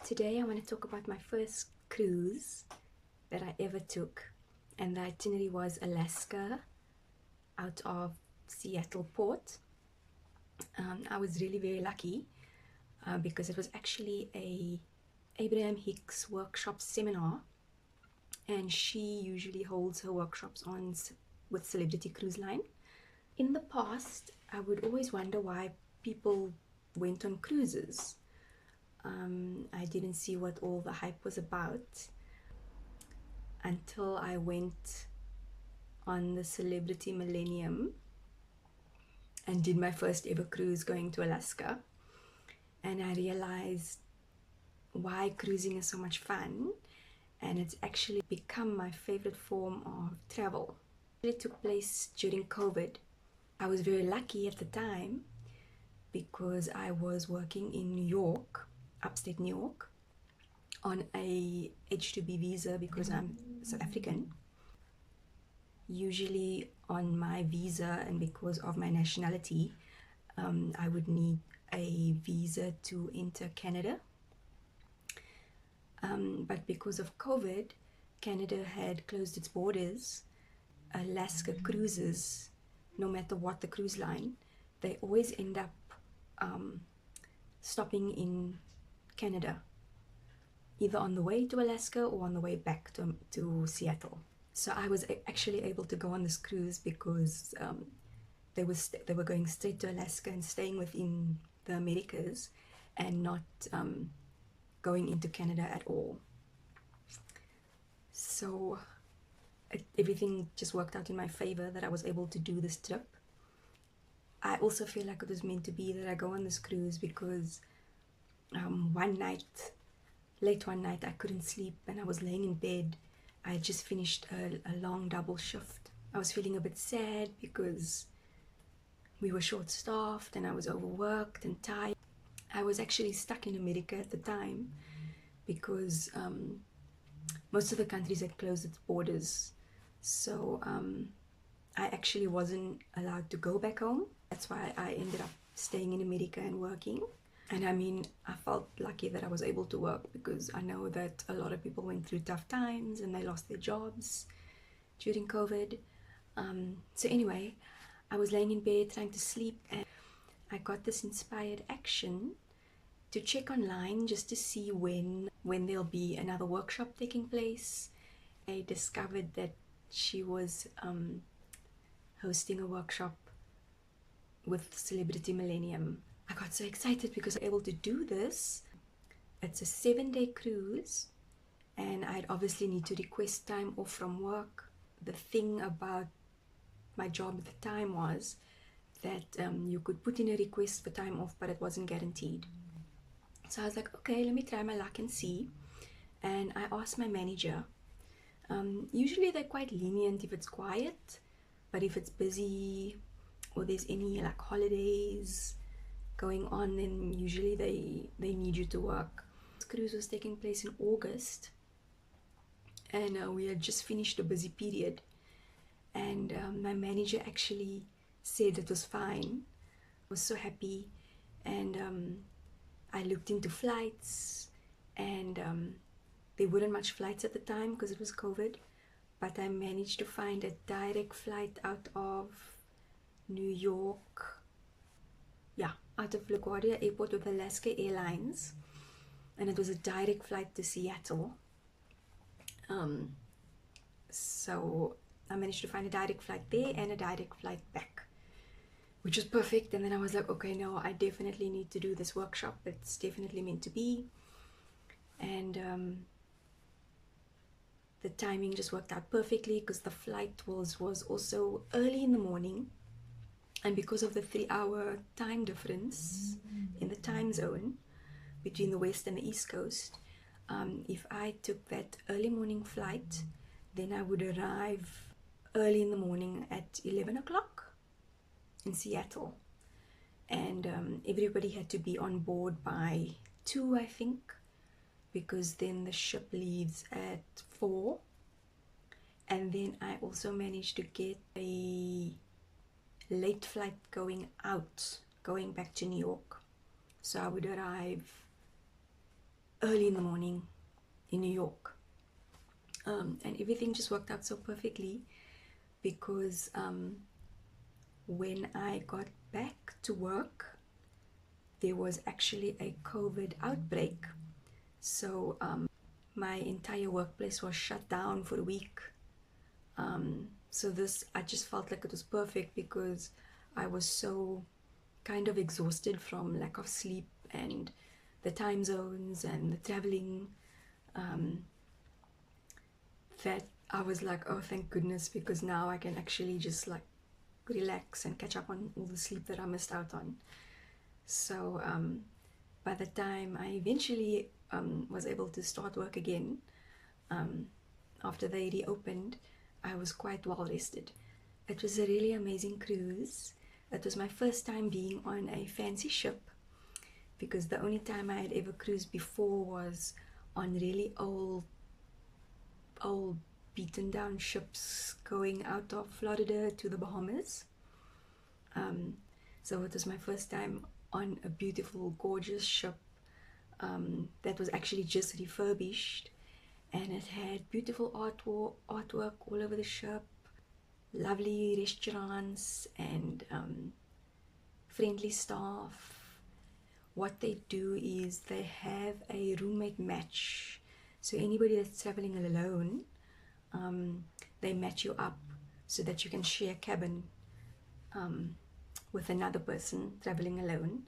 Today I want to talk about my first cruise that I ever took, and the itinerary was Alaska out of Seattle port. I was really very lucky because it was actually a Abraham-Hicks workshop seminar, and she usually holds her workshops on with Celebrity Cruise Line. In the past, I would always wonder why people went on cruises. I didn't see what all the hype was about until I went on the Celebrity Millennium and did my first ever cruise going to Alaska, and I realized why cruising is so much fun, and it's actually become my favorite form of travel. It took place during COVID. I was very lucky at the time because I was working in New York, upstate New York, on a H2B visa because I'm South African. Usually on my visa, and because of my nationality, I would need a visa to enter Canada. But because of COVID, Canada had closed its borders. Alaska cruises, no matter what the cruise line, they always end up stopping in Canada, either on the way to Alaska or on the way back to Seattle. So I was actually able to go on this cruise because they were going straight to Alaska and staying within the Americas and not going into Canada at all. So everything just worked out in my favor that I was able to do this trip. I also feel like it was meant to be that I go on this cruise because late one night I couldn't sleep and I was laying in bed. I had just finished a long double shift. I was feeling a bit sad because we were short-staffed and I was overworked and tired. I was actually stuck in America at the time because most of the countries had closed its borders. So I actually wasn't allowed to go back home. That's why I ended up staying in America and working. And I mean, I felt lucky that I was able to work because I know that a lot of people went through tough times and they lost their jobs during COVID. So anyway, I was laying in bed trying to sleep, and I got this inspired action to check online just to see when there'll be another workshop taking place. I discovered that she was hosting a workshop with Celebrity Millennium. I got so excited because I was able to do this. It's a 7-day cruise, and I'd obviously need to request time off from work. The thing about my job at the time was that you could put in a request for time off, but it wasn't guaranteed. So I was like, okay, let me try my luck and see. And I asked my manager. Usually they're quite lenient if it's quiet, but if it's busy or there's any like holidays going on, then usually they need you to work. This cruise was taking place in August, and we had just finished a busy period, and my manager actually said it was fine. I was so happy, and I looked into flights, and there weren't much flights at the time because it was COVID, but I managed to find a direct flight out of New York, out of LaGuardia Airport with Alaska Airlines, and it was a direct flight to Seattle. So I managed to find a direct flight there and a direct flight back, which was perfect. And then I was like, okay, no, I definitely need to do this workshop. It's definitely meant to be. And the timing just worked out perfectly because the flight was also early in the morning. And because of the 3-hour time difference in the time zone between the West and the East Coast, if I took that early morning flight, then I would arrive early in the morning at 11 o'clock in Seattle. And everybody had to be on board by 2, I think, because then the ship leaves at 4. And then I also managed to get a late flight going back to New York. So I would arrive early in the morning in New York. And everything just worked out so perfectly because when I got back to work, there was actually a COVID outbreak. So my entire workplace was shut down for a week. So I just felt like it was perfect because I was so kind of exhausted from lack of sleep and the time zones and the traveling, that I was like, oh, thank goodness, because now I can actually just like relax and catch up on all the sleep that I missed out on. So by the time I eventually was able to start work again, after they reopened, I was quite well rested. It was a really amazing cruise. It was my first time being on a fancy ship, because the only time I had ever cruised before was on really old beaten down ships going out of Florida to the Bahamas. So it was my first time on a beautiful, gorgeous ship that was actually just refurbished, and it had beautiful artwork all over the ship, lovely restaurants, and friendly staff. What they do is they have a roommate match. So anybody that's traveling alone, they match you up so that you can share a cabin with another person traveling alone.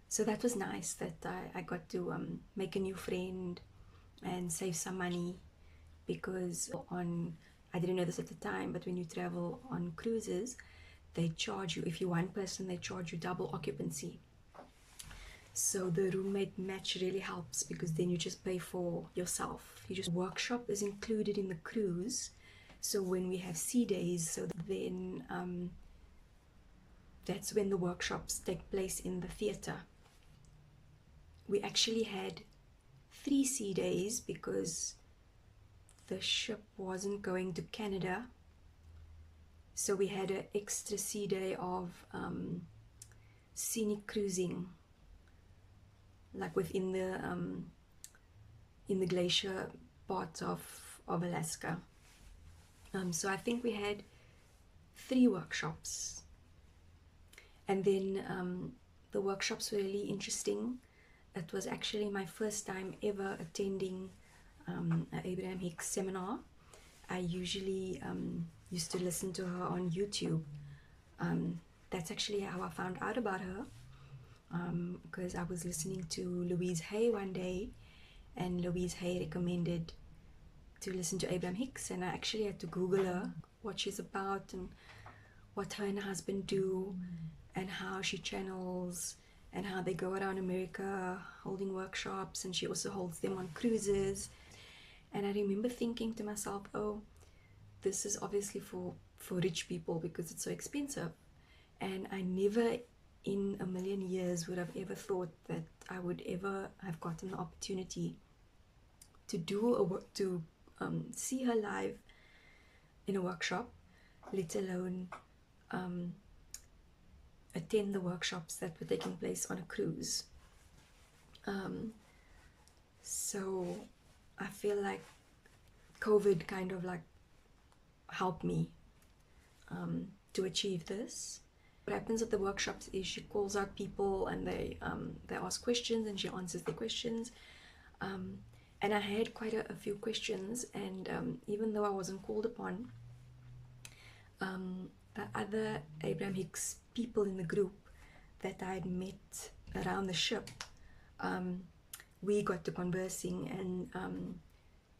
So that was nice that I got to make a new friend and save some money, because I didn't know this at the time, but when you travel on cruises, they charge you, if you're one person, they charge you double occupancy. So the roommate match really helps, because then you just pay for yourself. Workshop is included in the cruise. So when we have sea days, so then that's when the workshops take place in the theater. We actually had 3 sea days because the ship wasn't going to Canada. So we had an extra sea day of scenic cruising, like within the in the glacier part of Alaska. So I think we had 3 workshops, and then the workshops were really interesting. It was actually my first time ever attending an Abraham-Hicks seminar. I usually used to listen to her on YouTube. That's actually how I found out about her, because I was listening to Louise Hay one day, and Louise Hay recommended to listen to Abraham-Hicks, and I actually had to Google her, what she's about and what her and her husband do, and how she channels, and how they go around America holding workshops, and she also holds them on cruises. And I remember thinking to myself, oh, this is obviously for rich people because it's so expensive. And I never in a million years would have ever thought that I would ever have gotten the opportunity to see her live in a workshop, let alone attend the workshops that were taking place on a cruise. So I feel like COVID kind of like helped me to achieve this. What happens at the workshops is she calls out people, and they ask questions, and she answers the questions. And I had quite a few questions, and even though I wasn't called upon, the other Abraham-Hicks people in the group that I had met around the ship, we got to conversing, and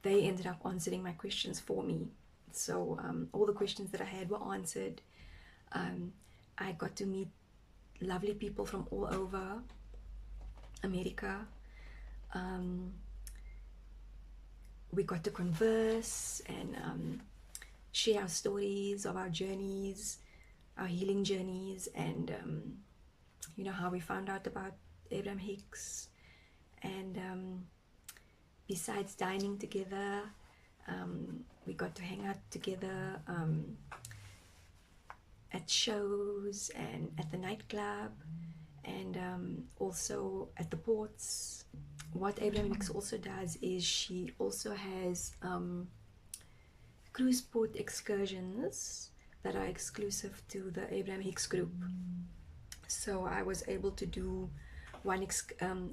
they ended up answering my questions for me. So all the questions that I had were answered. I got to meet lovely people from all over America. We got to converse and share our stories of our journeys, our healing journeys, and you know, how we found out about Abraham-Hicks. And besides dining together, we got to hang out together at shows and at the nightclub, and also at the ports. what Abraham-Hicks also does is she also has cruise port excursions that are exclusive to the Abraham-Hicks group. So I was able to do one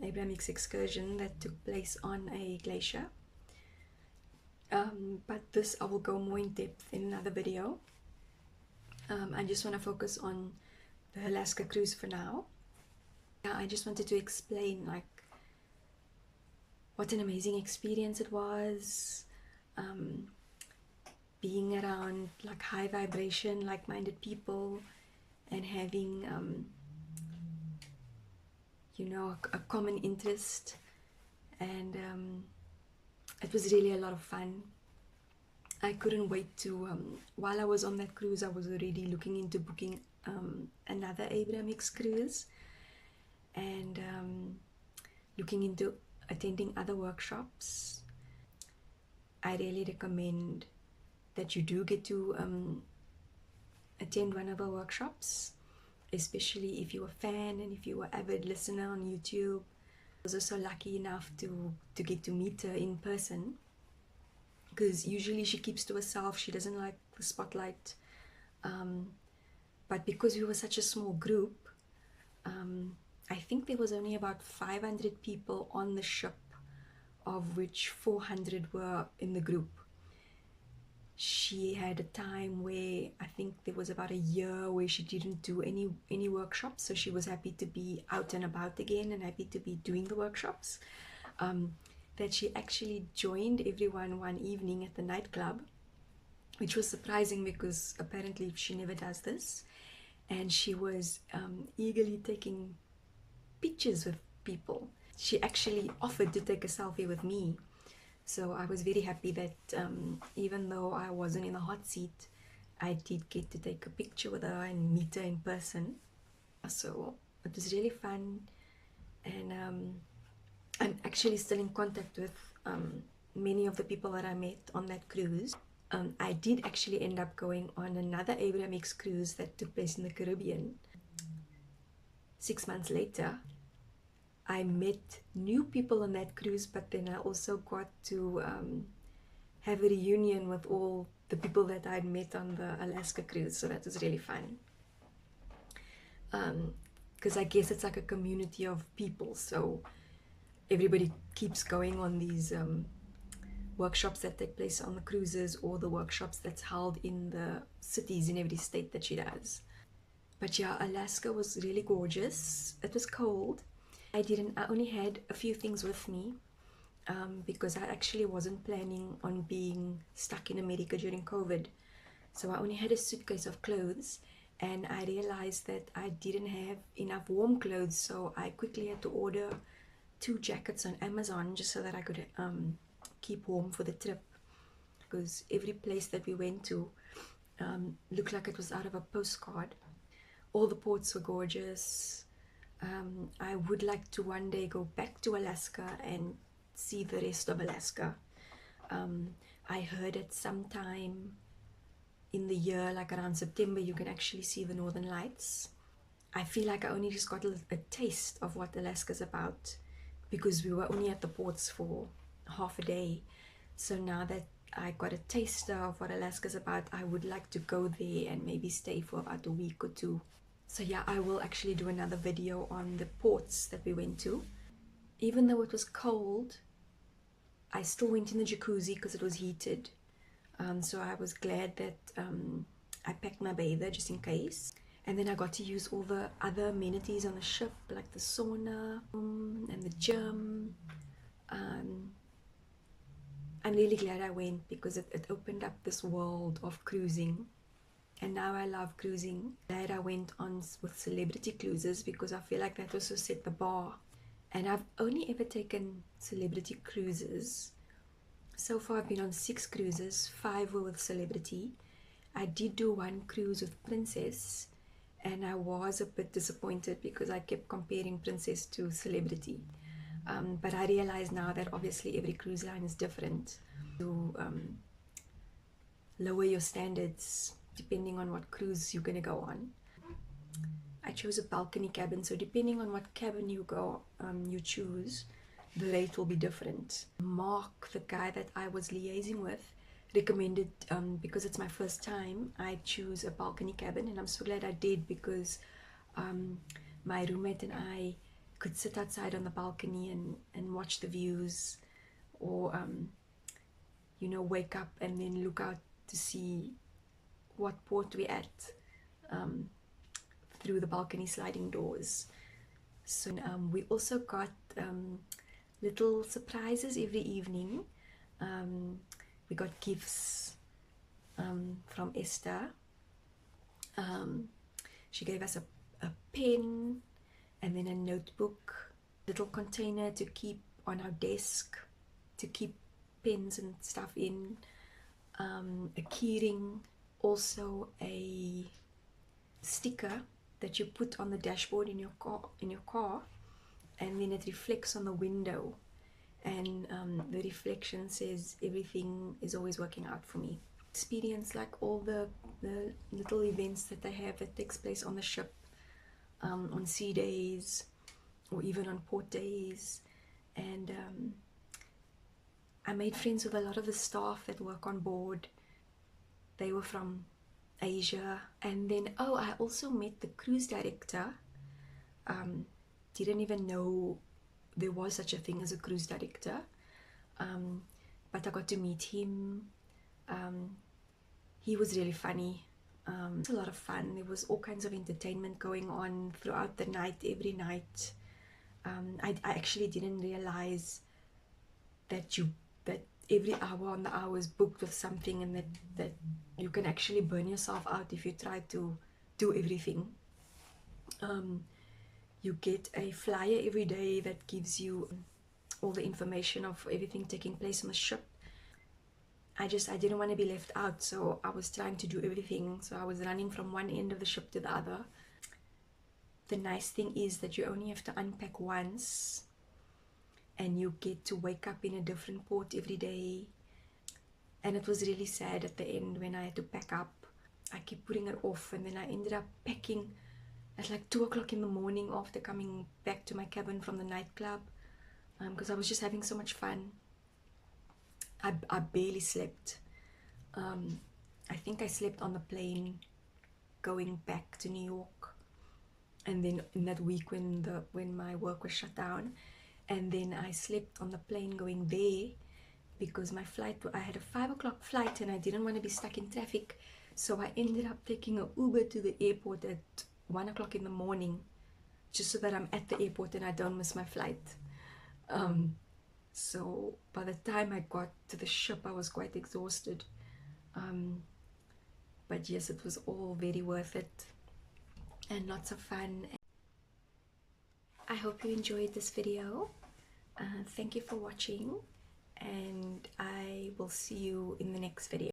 Abraham-Hicks excursion that took place on a glacier. But this I will go more in depth in another video. I just want to focus on the Alaska cruise for now. I just wanted to explain like what an amazing experience it was, being around like high vibration, like-minded people, and having you know, a common interest. And it was really a lot of fun. I couldn't wait to, while I was on that cruise, I was already looking into booking another Abraham-Hicks cruise, and looking into attending other workshops. I really recommend that you do get to attend one of our workshops, especially if you're a fan and if you're an avid listener on YouTube. I was also lucky enough to get to meet her in person, because usually she keeps to herself. She doesn't like the spotlight. But because we were such a small group, I think there was only about 500 people on the ship, of which 400 were in the group. She had a time where I think there was about a year where she didn't do any workshops, so she was happy to be out and about again and happy to be doing the workshops. That she actually joined everyone one evening at the nightclub, which was surprising because apparently she never does this, and she was eagerly taking pictures with people. She actually offered to take a selfie with me. So I was very happy that even though I wasn't in the hot seat, I did get to take a picture with her and meet her in person. So it was really fun, and I'm actually still in contact with many of the people that I met on that cruise. I did actually end up going on another Abraham-Hicks cruise that took place in the Caribbean. 6 months later, I met new people on that cruise, but then I also got to have a reunion with all the people that I'd met on the Alaska cruise, so that was really fun. Because I guess it's like a community of people, so everybody keeps going on these workshops that take place on the cruises, or the workshops that's held in the cities in every state that she does. But yeah, Alaska was really gorgeous. It was cold. I only had a few things with me, because I actually wasn't planning on being stuck in America during COVID. So I only had a suitcase of clothes, and I realized that I didn't have enough warm clothes, so I quickly had to order 2 jackets on Amazon just so that I could keep warm for the trip, because every place that we went to looked like it was out of a postcard. All the ports were gorgeous. I would like to one day go back to Alaska and see the rest of Alaska. I heard at some time in the year, like around September, you can actually see the northern lights. I feel like I only just got a taste of what Alaska's about, because we were only at the ports for half a day. So now that I got a taste of what Alaska's about, I would like to go there and maybe stay for about a week or 2. So yeah, I will actually do another video on the ports that we went to. Even though it was cold, I still went in the jacuzzi because it was heated. So I was glad that I packed my bather just in case. And then I got to use all the other amenities on the ship, like the sauna and the gym. I'm really glad I went, because it opened up this world of cruising. And now I love cruising. Glad I went on with celebrity cruises, because I feel like that also set the bar. And I've only ever taken celebrity cruises. So far I've been on 6 cruises, 5 were with celebrity. I did do 1 cruise with Princess, and I was a bit disappointed because I kept comparing Princess to celebrity. But I realize now that obviously every cruise line is different. To lower your standards depending on what cruise you're going to go on. I chose a balcony cabin, so depending on what cabin you choose, the rate will be different. Mark, the guy that I was liaising with, recommended, because it's my first time, I choose a balcony cabin, and I'm so glad I did, because my roommate and I could sit outside on the balcony and watch the views, or you know, wake up and then look out to see what port we're at, through the balcony sliding doors. So we also got little surprises every evening. We got gifts from Esther. She gave us a pen, and then a notebook, little container to keep on our desk, to keep pens and stuff in, a keyring, also a sticker that you put on the dashboard in your car, and then it reflects on the window, and the reflection says everything is always working out for me. Experience like all the little events that they have that takes place on the ship, on sea days or even on port days. And I made friends with a lot of the staff that work on board. They were from Asia. And then I also met the cruise director. Didn't even know there was such a thing as a cruise director, but I got to meet him. He was really funny. It was a lot of fun. There was all kinds of entertainment going on throughout the night, every night. I actually didn't realize that every hour on the hour is booked with something, and that you can actually burn yourself out if you try to do everything. You get a flyer every day that gives you all the information of everything taking place on the ship. I didn't want to be left out, so I was trying to do everything. So I was running from one end of the ship to the other. The nice thing is that you only have to unpack once, and you get to wake up in a different port every day. And it was really sad at the end when I had to pack up. I kept putting it off, and then I ended up packing at like 2 o'clock in the morning after coming back to my cabin from the nightclub, because I was just having so much fun. I barely slept. I think I slept on the plane going back to New York, and then in that week when my work was shut down, and then I slept on the plane going there, because my flight, I had a 5 o'clock flight, and I didn't want to be stuck in traffic, so I ended up taking an Uber to the airport at 1 o'clock in the morning, just so that I'm at the airport and I don't miss my flight. So by the time I got to the ship, I was quite exhausted. But yes, it was all very worth it, and lots of fun. I hope you enjoyed this video. Thank you for watching, and I will see you in the next video.